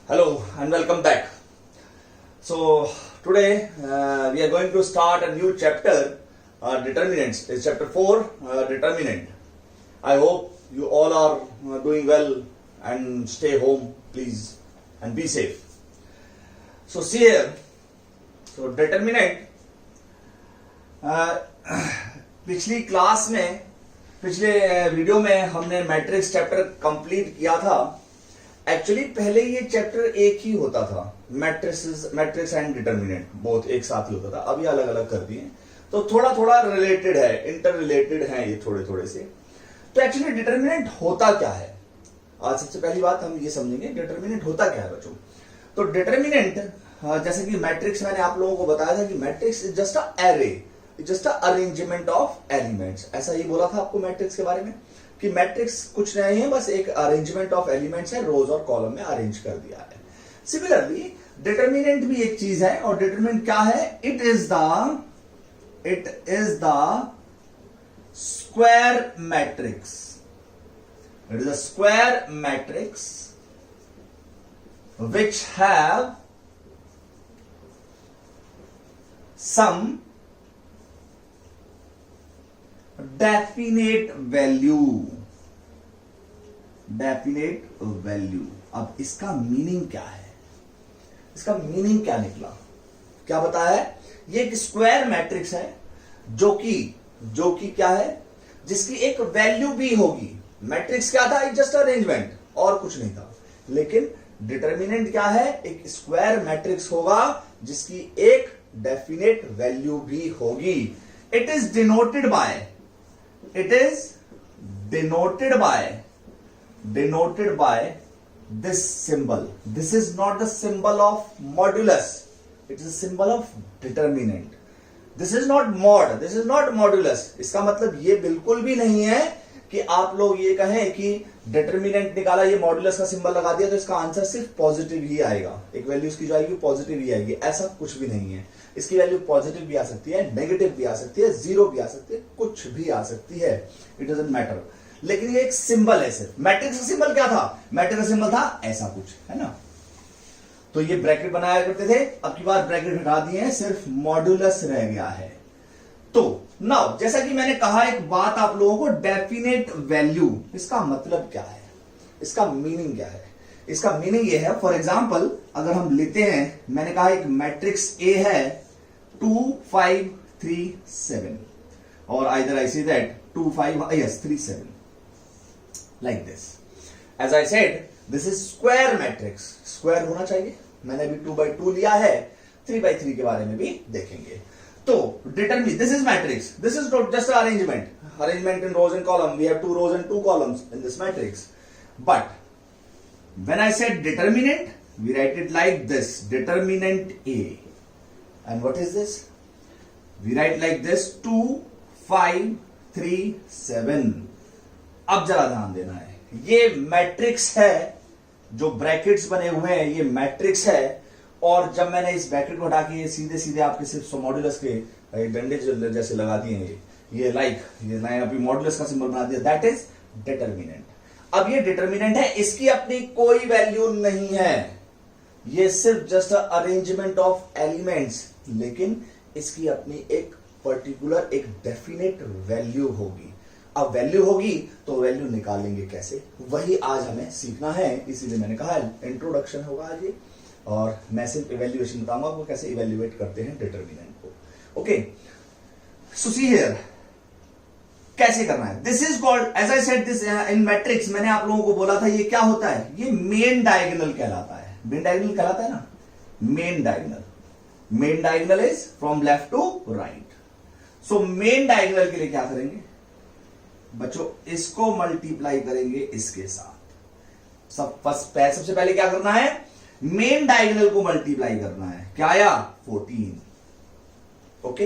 Hello and welcome back. So today we are going to start a new chapter, determinants. It's chapter 4, determinant. I hope you all are doing well and stay home please and be safe. So see here, so determinant. पिछली class में पिछले video में हमने matrix chapter complete किया था. Actually पहले ये chapter एक ही होता था, मैट्रिक्स एंड डिटर्मिनेंट बोथ एक साथ ही होता था. अभी अलग अलग कर दिए तो थोड़ा थोड़ा रिलेटेड है, इंटर रिलेटेड है ये थोड़े थोड़े से. तो एक्चुअली डिटर्मिनेंट होता क्या है, आज सबसे पहली बात हम ये समझेंगे डिटर्मिनेंट होता क्या है बच्चों. तो डिटर्मिनेंट जैसे कि मैट्रिक्स मैंने आप लोगों को बताया था कि matrix is just a array, just a arrangement of elements. ऐसा ही बोला था आपको मैट्रिक्स के बारे में कि मैट्रिक्स कुछ नहीं है, बस एक अरेंजमेंट ऑफ एलिमेंट्स है, रोज और कॉलम में अरेंज कर दिया है. सिमिलरली डिटर्मिनेंट भी एक चीज है. और डिटर्मिनेंट क्या है? It is the square matrix. It is a square matrix which have some definite value. अब इसका मीनिंग क्या है, इसका मीनिंग क्या निकला, क्या बताया है? ये एक स्क्वायर मैट्रिक्स है जो कि क्या है, जिसकी एक वैल्यू भी होगी. मैट्रिक्स क्या था? एक जस्ट अरेंजमेंट और कुछ नहीं था. लेकिन डिटर्मिनेंट क्या है? एक स्क्वायर मैट्रिक्स होगा जिसकी एक डेफिनेट वैल्यू भी होगी. It is denoted by this symbol. This is not the symbol of modulus, it is symbol of determinant. This is not modulus. इसका मतलब ये बिल्कुल भी नहीं है कि आप लोग ये कहें कि डिटर्मिनेंट निकाला, ये मॉड्यूलस का सिंबल लगा दिया तो इसका आंसर सिर्फ पॉजिटिव ही आएगा, एक वैल्यू इसकी जो आएगी पॉजिटिव ही आएगी. ऐसा कुछ भी नहीं है. इसकी वैल्यू पॉजिटिव भी आ सकती है, नेगेटिव भी आ सकती है, जीरो भी आ सकती है, कुछ भी आ सकती है. It doesn't matter. लेकिन ये एक सिंबल है सिर्फ. मैट्रिक्स का सिंबल क्या था? मैट्रिक्स का सिंबल था ऐसा कुछ, है ना. तो ये ब्रैकेट बनाया करते थे, अब की बार ब्रैकेट हटा दिए हैं, सिर्फ मॉड्यूलस रह गया है. तो नाउ जैसा कि मैंने कहा, एक बात आप लोगों को, डेफिनेट वैल्यू, इसका मतलब क्या है, इसका मीनिंग क्या है? इसका मीनिंग ये है, फॉर एग्जांपल अगर हम लेते हैं, मैंने कहा एक मैट्रिक्स ए है 2 5 3 7 और either I say that 2 5 yes 3 7 like this. As I said this is square matrix. Square होना चाहिए. मैंने अभी 2 by 2 लिया है, 3 by 3 के बारे में भी देखेंगे. तो determine, this is matrix, this is not just arrangement in rows and column. We have 2 rows and 2 columns in this matrix. But when I said determinant, we write it like this, determinant A. And what is this? We write like this, 2 5 3 7. अब जरा ध्यान देना है, ये matrix है, जो brackets बने हुए हैं ये मैट्रिक्स है. और जब मैंने इस ब्रैकेट को हटा के सीधे सीधे आपके सिर्फ मॉड्यूलस के डंडे जैसे लगा दिए हैं, ये लाइन अभी मॉड्यूलस का सिंबल बना दिया, दैट इज डिटर्मिनेंट. अब ये डिटर्मिनेंट है, इसकी अपनी कोई वैल्यू नहीं है, ये सिर्फ जस्ट अरेंजमेंट ऑफ एलिमेंट्स. लेकिन इसकी अपनी एक पर्टिकुलर एक डेफिनेट वैल्यू होगी. अब वैल्यू होगी तो वैल्यू निकालेंगे कैसे, वही आज हमें सीखना है. इसीलिए मैंने कहा इंट्रोडक्शन होगा आज ये, और मैं सिर्फ इवेल्युएशन बताऊंगा आपको कैसे इवेल्युएट करते हैं डिटर्मिनेंट को. ओके, सो सी हियर कैसे करना है. This is called, as I said this in matrix, मैंने आप लोगों को बोला था ये क्या होता है, ये मेन डायगोनल कहलाता है. मेन डायगोनल कहलाता है ना, main diagonal is from left to right. So main diagonal के लिए क्या करेंगे बच्चों, इसको मल्टीप्लाई करेंगे इसके साथ. सबसे पहले क्या करना है, मेन डायगोनल को मल्टीप्लाई करना है. क्या आया? 14. ओके,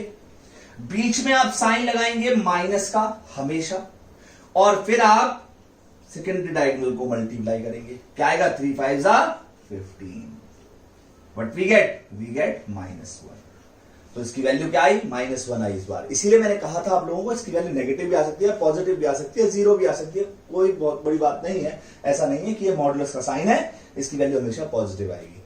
बीच में आप साइन लगाएंगे माइनस का हमेशा, और फिर आप सेकेंडरी डायगोनल को मल्टीप्लाई करेंगे. क्या आएगा? 3 5 15. What we get? We get -1. तो इसकी वैल्यू क्या आई, -1 आई इस बार। इसीलिए मैंने कहा था आप लोगों को इसकी वैल्यू नेगेटिव भी आ सकती है, पॉजिटिव भी आ सकती है, जीरो भी आ सकती है, कोई बहुत बड़ी बात नहीं है। ऐसा नहीं है कि ये मॉडुलस का साइन है, इसकी वैल्यू हमेशा पॉजिटिव आएगी।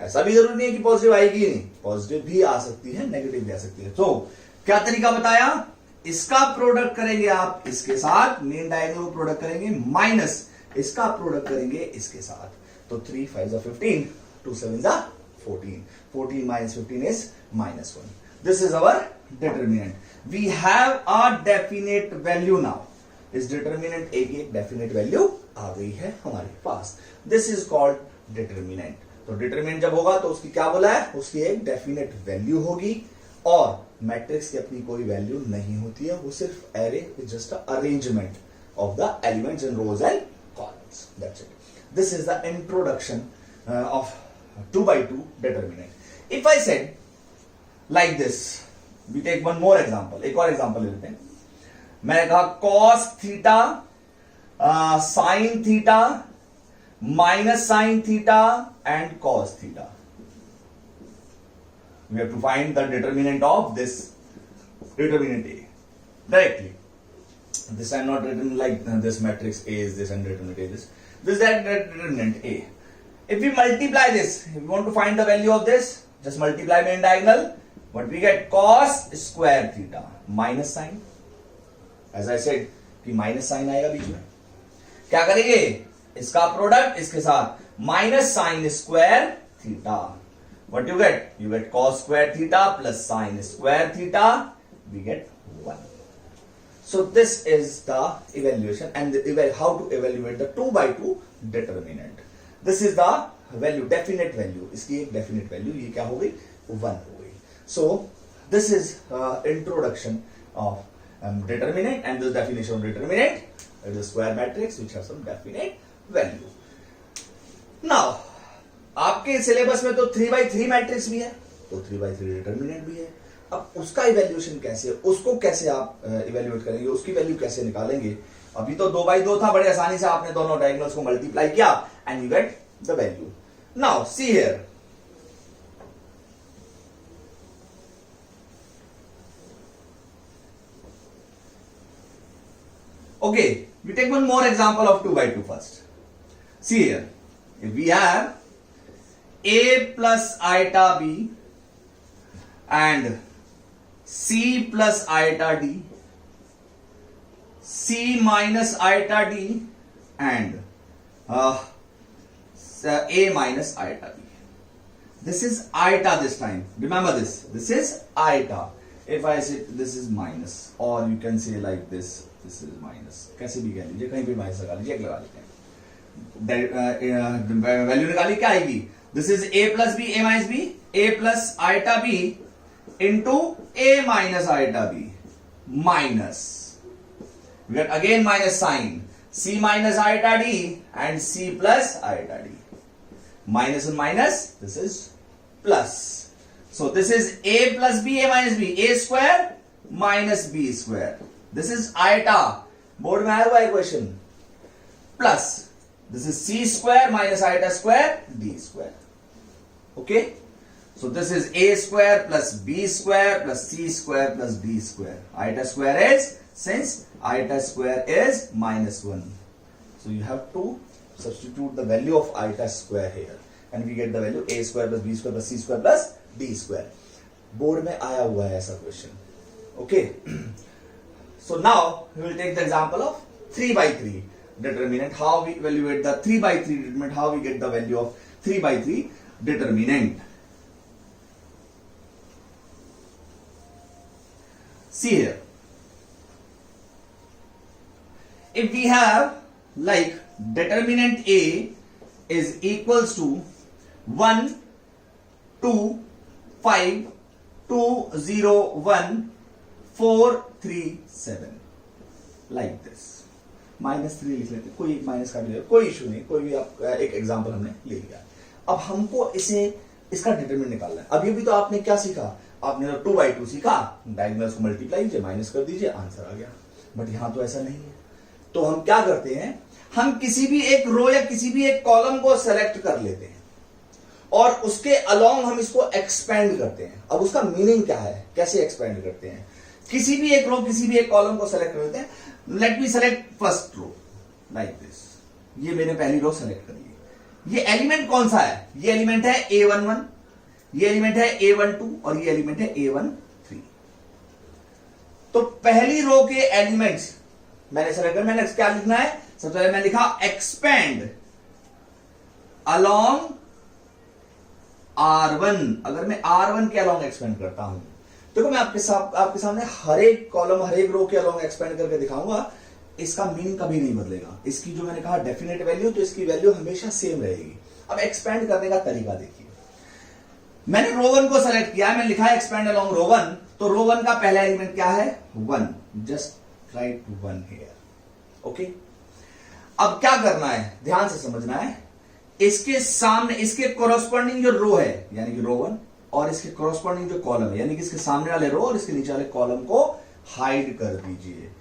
ऐसा भी जरूरी नहीं है कि पॉजिटिव आएगी ही नहीं, पॉजिटिव भी आ सकती है, नेगेटिव भी आ सकती है। तो क्या तरीका बताया, इसका प्रोडक्ट करेंगे आप इसके साथ, मेन डायगोनल प्रोडक्ट करेंगे, माइनस इसका प्रोडक्ट करेंगे इसके साथ। तो 3 5 15, 2 7 14, 14 minus 15 is -1. This is our determinant. We have a definite value now. इस determinant A की एक definite value आ गई है हमारे पास। This is called determinant. तो determinant जब होगा तो उसकी क्या बोला है, उसकी एक definite value होगी, और मैट्रिक्स की अपनी कोई वैल्यू नहीं होती है, वो सिर्फ array is just a arrangement of the elements in rows and columns. That's it. This is the introduction of 2 by 2 determinant. If I said like this, we take one more example. एक और example ले लेते हैं। मैंने कहा cos theta sin theta minus sin theta and cos theta. We have to find the determinant of this determinant A directly. This I am not written like this matrix A is this and determinant A is this. This is that determinant A. If we multiply this, if we want to find the value of this, just multiply main diagonal. What we get, cos square theta minus sin. As I said कि minus sin आएगा बीच में। क्या करेंगे, इसका product इसके साथ, minus sin square theta. What you get? You get cos square theta plus sin square theta. We get 1. So this is the evaluation and how to evaluate the 2 by 2 determinant. This is the value, definite value. इसकी एक definite value, ये क्या हो गई, 1 हो गई. So this is introduction of determinant, and this definition of determinant is a square matrix which has some definite value. Now आपके syllabus में तो 3 by 3 मैट्रिक्स भी है, तो 3 by 3 डिटरमिनेंट भी है। अब उसका इवैल्यूएशन कैसे, उसको कैसे आप इवैल्यूएट करेंगे, उसकी वैल्यू कैसे निकालेंगे। अभी तो 2 by 2 था, बड़े आसानी से आपने दोनों डायगोनल्स को मल्टीप्लाई किया and you get the value. Now see here, okay, we take one more example of 2 by 2 first. See here, if we have a plus iota b and c plus iota d, c minus iota d and a minus iota b. This is iota this time. Remember this. This is iota. If I say this is minus, or you can say like this. This is minus. कैसे भी कह लीजिए, कहीं भी minus लगा लीजिए, एक लगा लेते हैं। वैल्यू निकाली क्या आएगी, this is a plus B, a minus B, a plus iota b into a minus iota b minus, we get again minus sign, c minus iota d and c plus iota d. Minus and minus, this is plus. So this is a plus b, a minus b, a square minus b square. This is iota, board में आया हुआ है question, plus this is C square minus iota square D square. Okay, so this is A square plus B square plus C square plus D square. Iota square is, since iota square is -1, so you have to substitute the value of iota square here and we get the value a square plus b square plus c square plus d square. Board में आया हुआ है ऐसा question. Okay, so now we will take the example of 3 by 3 determinant. How we evaluate the 3 by 3 determinant, how we get the value of 3 by 3 determinant. See here, if we have like determinant A is equals to 1 2 5 2 0 1 4 3 7 like this. -3 लिख लेते, कोई एक minus का भी ले, कोई issue नहीं, कोई भी आप एक एग्जांपल हमने ले लिया. अब हमको इसे इसका डिटरमिनेंट निकालना है. अभी भी तो आपने क्या सीखा, आपने तो 2 by 2 सीखा, डायगोनल्स को मल्टीप्लाई कीजिए, माइनस कर दीजिए, आंसर आ गया. बट यहां तो ऐसा नहीं है. तो हम क्या करते हैं, हम किसी भी एक रो या किसी भी एक कॉलम को सेलेक्ट कर लेते हैं और उसके अलोंग हम इसको एक्सपेंड करते हैं। अब उसका मीनिंग क्या है, कैसे एक्सपेंड करते हैं? किसी भी एक रो, किसी भी एक कॉलम को सेलेक्ट करते हैं। Let me select first row like this. ये मैंने पहली रो सेलेक्ट कर ली। ये एलिमेंट कौन सा है? ये एलिमेंट है A11, ये एलिमेंट है A12 और ये एलिमेंट है A13। तो पहली रो के एलिमेंट्स मैंने सेलेक्ट कर, मैंने क्या लिखना है? सबसे पहले मैंने लिखा एक्सपेंड अलोंग R1। अगर मैं R1 के अलोंग एक्सपेंड करता हूं, देखो मैं आपके सामने हर एक कॉलम, हर एक रो के अलोंग एक्सपेंड करके दिखाऊंगा। इसका मीनिंग कभी नहीं बदलेगा। इसकी जो मैंने कहा डेफिनेट वैल्यू, तो इसकी वैल्यू हमेशा सेम रहेगी। अब एक्सपेंड करने का तरीका देखिए। मैंने रो 1 को सेलेक्ट किया, मैंने लिखा है एक्सपेंड अलोंग रो 1। तो रो 1 का पहला एलिमेंट क्या है? 1। Just right 1 here. ओके, अब क्या करना है, ध्यान से समझना है। इसके सामने, इसके कोरोस्पोंडिंग जो रो है यानी कि रो 1, और इसके कोरोस्पोंडिंग जो कॉलम है यानी कि इसके सामने वाले रो और इसके नीचे वाले कॉलम को हाइड कर दीजिए।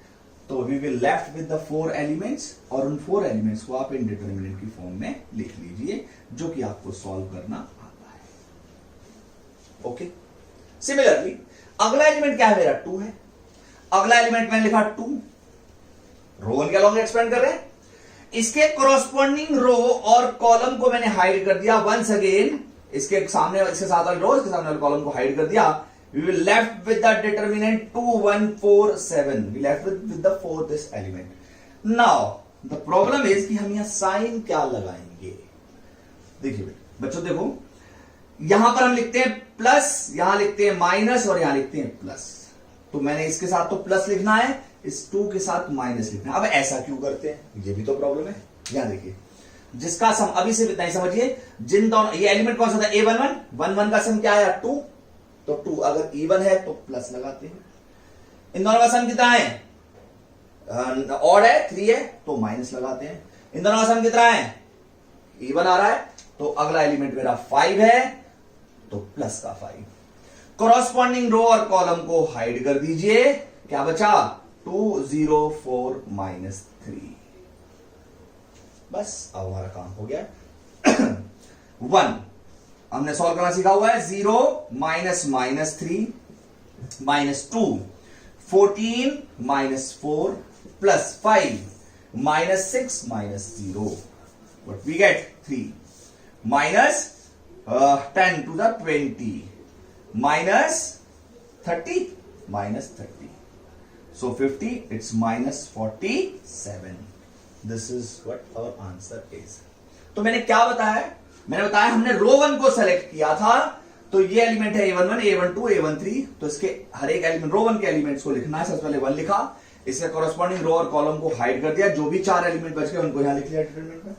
तो we will left with the 4 elements, और उन 4 एलिमेंट्स को आप इंडिटरमिनेंट की फॉर्म में लिख लीजिए, जो कि आपको सॉल्व करना आता है। ओके, सिमिलरली अगला एलिमेंट क्या है मेरा? 2 है। अगला एलिमेंट मैंने लिखा 2, रो 1 के अलोंग एक्सपेंड कर रहे हैं। इसके कोरोस्पोंडिंग रो और कॉलम को मैंने हाइड कर दिया। वंस अगेन इसके सामने, इसके साथ वाले रो, इसके सामने वाले कॉलम को हाइड कर दिया। We will left with the determinant 2, 1, 4, 7. We left with the 4th element. Now the problem is कि हम यहां साइन क्या लगाएंगे? देखिए बच्चों, देखो यहां पर हम लिखते हैं प्लस, यहां लिखते हैं माइनस और यहां लिखते हैं प्लस। तो मैंने इसके साथ तो प्लस लिखना है, इस 2 के साथ माइनस लिखना है। अब ऐसा क्यों करते हैं? ये भी तो प्रॉब्लम है। यहां देखिए, जिसका सम अभी से इतना ही समझिए। जिन दोनों, ये एलिमेंट कौन सा था? A11, 1 का सम क्या है? 2। तो 2 अगर इवन है तो प्लस लगाते हैं। इन दोनों का सम कितना है? ऑड है, 3 है, तो माइनस लगाते हैं। इन दोनों का सम कितना है? इवन आ रहा है, तो अगला एलिमेंट मेरा 5 है, तो प्लस का 5। कोरोस्पोंडिंग रो और कॉलम को हाइड कर दीजिए। क्या बचा? 2, 0, 4, -3। बस अब हमारा काम हो गया। 1 हमने सॉल्व करना सीखा हुआ है। 0 -3 -2, 14 -4 +5 -6 -0. What we get? 3 -10 to the 20 -30 -30. So 50, it's -47. This is what our answer is. तो मैंने क्या बताया? मैंने बताया हमने रो 1 को सेलेक्ट किया था, तो ये एलिमेंट है A11, A12, A13। तो इसके हर एक एलिमेंट, रो 1 के एलिमेंट्स को लिखना है। सबसे पहले 1 लिखा, इसके कोरोस्पोंडिंग रो और कॉलम को हाइड कर दिया। जो भी 4 एलिमेंट बच गए उनको यहां लिख लिया डिटरमिनेंट में।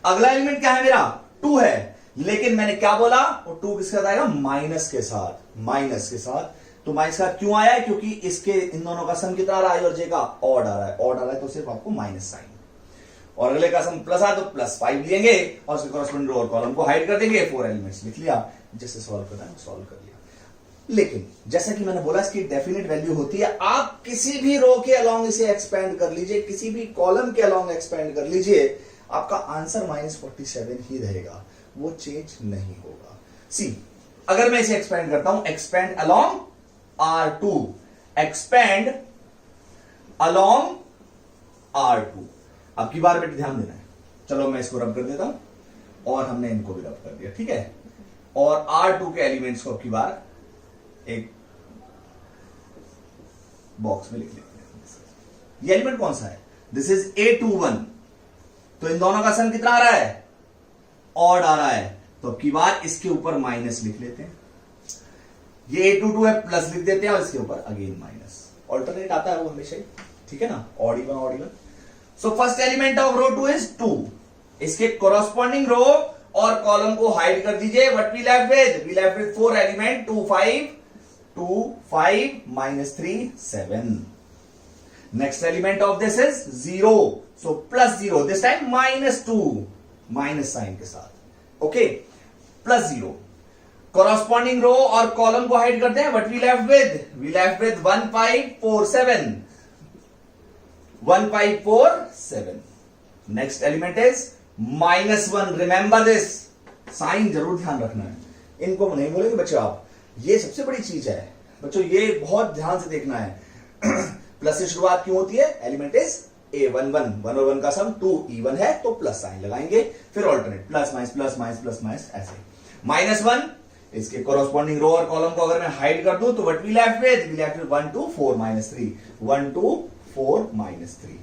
अगला एलिमेंट क्या है मेरा? 2 है, लेकिन मैंने क्या बोला? वो 2 किसके साथ आएगा? माइनस के साथ। माइनस के साथ, तो माइनस का क्यों आया है? क्योंकि इसके इन दोनों का सम कितना आ रहा है? और जे का ऑड आ रहा है। ऑड आ रहा है तो सिर्फ आपको माइनस साइन, और अगले का सम प्लस आ तो +5 लेंगे और उसके कॉरेस्पोंडिंग रो और कॉलम को हाइड कर देंगे। 4 एलिमेंट्स लिख लिया। जैसे सॉल्व करना है सॉल्व कर लिया। लेकिन जैसा कि मैंने बोला, इसकी डेफिनेट वैल्यू होती है। आप किसी भी रो के अलोंग इसे एक्सपेंड कर लीजिए, किसी भी कॉलम के अलोंग एक्सपेंड कर लीजिए, आपका आंसर -47 ही रहेगा, वो चेंज नहीं होगा। सी, अगर मैं इसे एक्सपेंड करता हूं, expand along R2, expand along R2। अब की बार बेटे ध्यान देना है। चलो मैं इसको रब कर देता हूं, और हमने इनको भी रब कर दिया, ठीक है। और R2 के एलिमेंट्स को अब की बार एक बॉक्स में लिख लेते हैं। ये एलिमेंट कौन सा है? This is A21। तो इन दोनों का सम कितना आ रहा है? ऑड आ रहा है। तो अब की बार इसके ऊपर माइनस लिख लेते हैं। ये A22 है, प्लस लिख देते हैं, और इसके ऊपर अगेन माइनस। ऑल्टरनेट आता है वो हमेशा ही, ठीक है ना? Odd even, odd even. So first element of row 2 is 2। इसके कोरोस्पोंडिंग रो और कॉलम को हाइड कर दीजिए। What we left with? We left with 4 element, 2, 5 -3 7। Next element of this is 0, सो +0, दिस टाइम -2, माइनस साइन के साथ। ओके, +0। कोरोस्पोंडिंग रो और column को हाइड करते हैं। What we left with? We left with 1, 5, 4, 7। 1, 5, 4, 7. Next element is -1. Remember this. Sign जरूर ध्यान रखना है, इनको नहीं बोलेंगे बच्चों आप, ये सबसे बड़ी चीज है बच्चों, ये बहुत ध्यान से देखना है। प्लस से शुरुआत क्यों होती है? एलिमेंट इज A11, 1 और 1 का सम 2 इवन है तो प्लस साइन लगाएंगे, फिर alternate plus minus plus minus plus minus ऐसे। -1 इसके कोरोस्पॉन्डिंग रो और कॉलम को अगर मैं हाइड कर दूं तो what we left with? We left with 1 2 4 -3, 1 2 4 -3।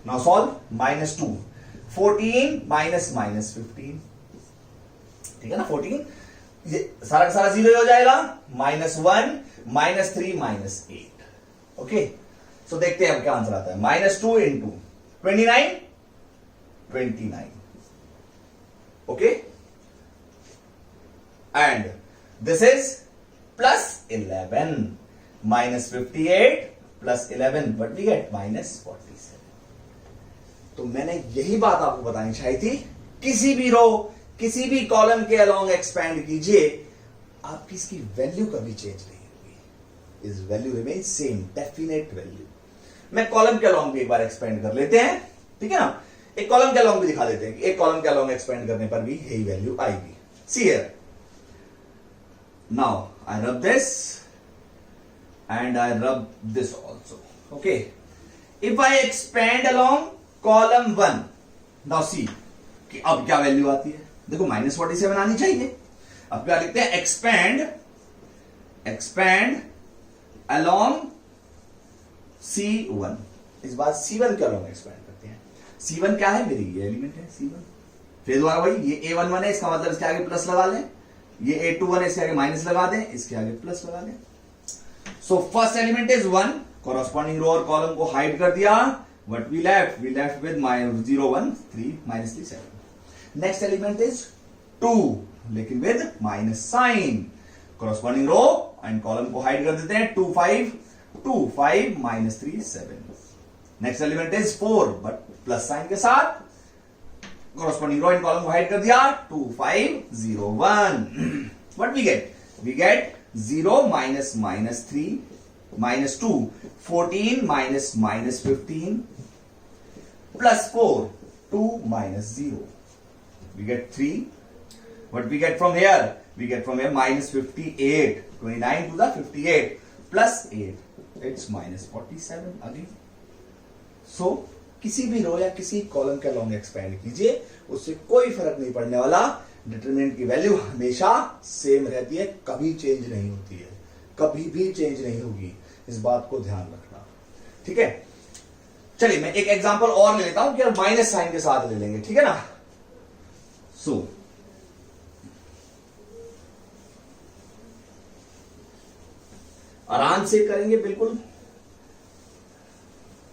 Now solve. -2 14 minus minus 15, ठीक है ना, 14 ये सारा का सारा जीरो हो जाएगा, -1 -3 -8। ओके, सो देखते हैं अब क्या आंसर आता है। -2 into 29 29, okay, and this is +11 -58 +11 what we get? -47। तो मैंने यही बात आपको बतानी चाहिए थी, किसी भी रो किसी भी कॉलम के अलोंग एक्सपैंड कीजिए, आपकी इसकी वैल्यू कभी चेंज नहीं होगी, इस value remain same, definite value. मैं कॉलम के अलोंग भी एक बार एक्सपेंड कर लेते हैं, ठीक है ना, एक कॉलम के अलोंग भी दिखा देते हैं कि एक कॉलम के अलोंग एक्सपेंड करने पर भी यही वैल्यू आएगी। See here, now I rub this and I rub this also, okay. If I expand along column 1, now see कि अब क्या वैल्यू आती है, देखो -47 आनी चाहिए। अब क्या लिखते हैं? एक्सपेंड अलोंग C1, इस बार C1 के अलोंग एक्सपेंड करते हैं। C1 क्या है? मेरी ये एलिमेंट है C1। फिर दोबारा वही, ये A11 है, इसका मतलब इसके आगे प्लस लगा लें, ये A21 है, इसके आगे माइनस लगा दें, इसके आगे प्लस लगा दें। So first element is 1, corresponding row और कॉलम को हाइड कर दिया, what we left with -0 1 3 -3 7। Next element is 2, लेकिन with minus sign, corresponding row and column को हाइड कर देते हैं, 2 5 -3 7। Next element is 4 but plus sign के साथ, कॉरस्पॉन्डिंग रो एंड कॉलम को हाइड कर दिया, 2 5 0 1। What we gate? We get 0 -3 -2 14 -15 +4 2 -0, we get 3. What we get from here? We get from here -58, 29 to the 58 plus 8, it's -47 again. So किसी भी रो या किसी column के अलोंग एक्सपेंड कीजिए, उससे कोई फर्क नहीं पड़ने वाला, डिटरमिनेंट की वैल्यू हमेशा सेम रहती है, कभी चेंज नहीं होती है, कभी भी चेंज नहीं होगी, इस बात को ध्यान रखना, ठीक है। चलिए मैं एक एग्जांपल और ले लेता हूं कि माइनस साइन के साथ ले लेंगे, ठीक है ना। सो आराम से करेंगे, बिल्कुल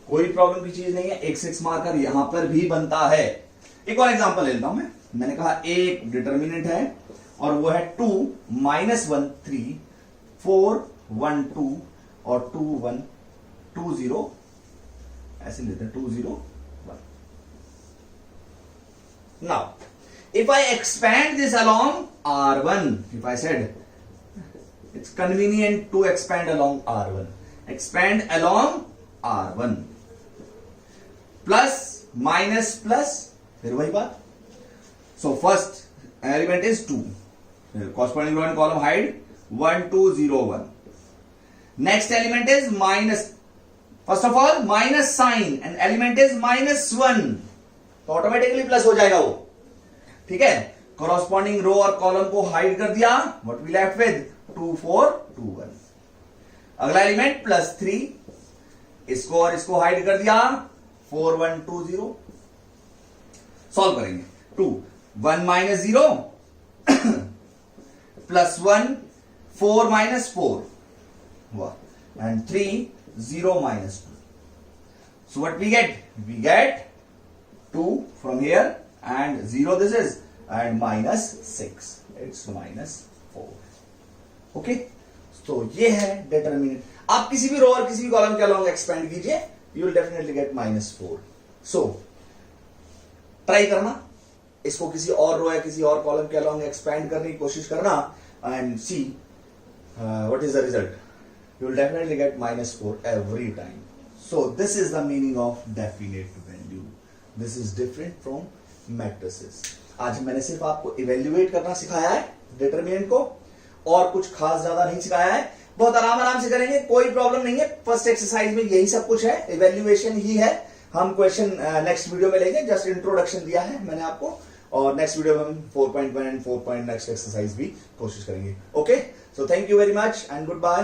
कोई प्रॉब्लम की चीज नहीं है, एक 6 मार्कर यहां पर भी बनता है। एक और एग्जांपल ले लेता हूं मैंने कहा एक डिटर्मिनेंट है और वो है 2 -1 3 4 1 2 और 2 1 2 0, ऐसे लेते हैं 2 0 1। Now if I expand this along R1, if I said it's convenient to expand along R1, expand along R1, plus minus plus, फिर वही बात। So first element is 2, corresponding row and column hide 1 2 0 1. Next element is minus, first of all minus sign and element is -1, तो automatically plus हो जाएगा वो, ठीक है। Corresponding row और कॉलम को हाइड कर दिया, व्हाट वी लेफ्ट विद 2 4 2 1। अगला एलिमेंट +3, इसको और इसको हाइड कर दिया, 4 1 2 0। सॉल्व करेंगे, 2 1 -0 +1 4 -4 and 3 0 -2. So what we get? We get 2 from here and 0 this is and -6, it's -4. Okay, so ये है डिटरमिनेंट। आप किसी भी रो और किसी भी कॉलम के अलोंग एक्सपेंड कीजिए, you will definitely get -4. So try करना, इसको किसी और रो या किसी और कॉलम के अलोंग एक्सपेंड करने की कोशिश करना and see what is the result. You will definitely get -4 every time. So this is the meaning of definite value. This is different from matrices. आज मैंने सिर्फ आपको इवेल्युएट करना सिखाया है डिटरमिनेंट को, और कुछ खास ज्यादा नहीं सिखाया है। बहुत आराम आराम से करेंगे, कोई प्रॉब्लम नहीं है। फर्स्ट एक्सरसाइज में यही सब कुछ है, इवेल्युएशन ही है। हम क्वेश्चन नेक्स्ट वीडियो में लेंगे, जस्ट इंट्रोडक्शन दिया है मैंने आपको, और नेक्स्ट वीडियो में हम 4.1 एंड 4. नेक्स्ट एक्सरसाइज भी कोशिश करेंगे। Okay, so thank you very much and good bye.